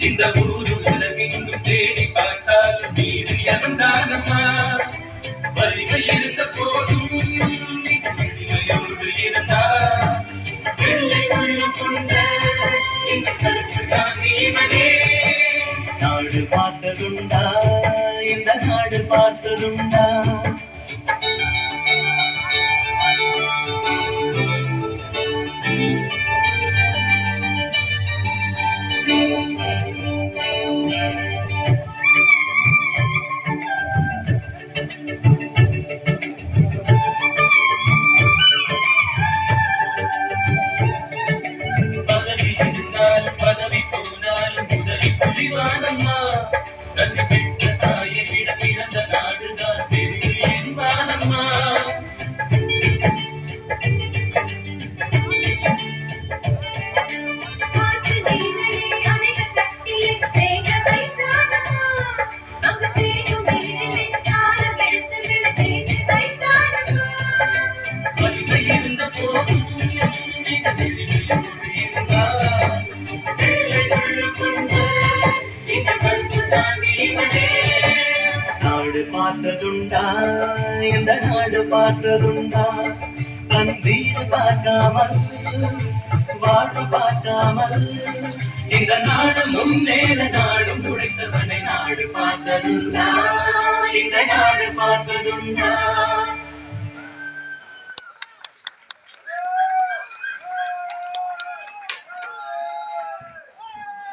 இந்த ஊரு உலகெங்கும் தேடி பார்த்தாலும் வீடு எவன்தானம்மா வலிமை இருந்த போதும் வலிமையோடு இருந்தா வெள்ளை உள்ளம் கொண்ட இந்த கருத்து காந்தியவனே நாடு பார்த்ததுண்டா இந்த நாடு பார்த்ததுண்டா பதவி போனாலும் உதவி புரிவானம்மா தன்னை பெற்ற தாயை விட பிறந்த நாடுதான் பெரிது என்பானம்மா வலிமை இருந்த போதும் நாடு பார்த்ததுண்டா இந்த நாடு பார்த்ததுண்டா தன் வீடு பார்க்காமல் வாழ்வு பார்க்காமல் இந்த நாடு முன்னேற நாடும் உழைத்தவனை நாடு பார்த்ததுண்டா இந்த நாடு பார்த்ததுண்டா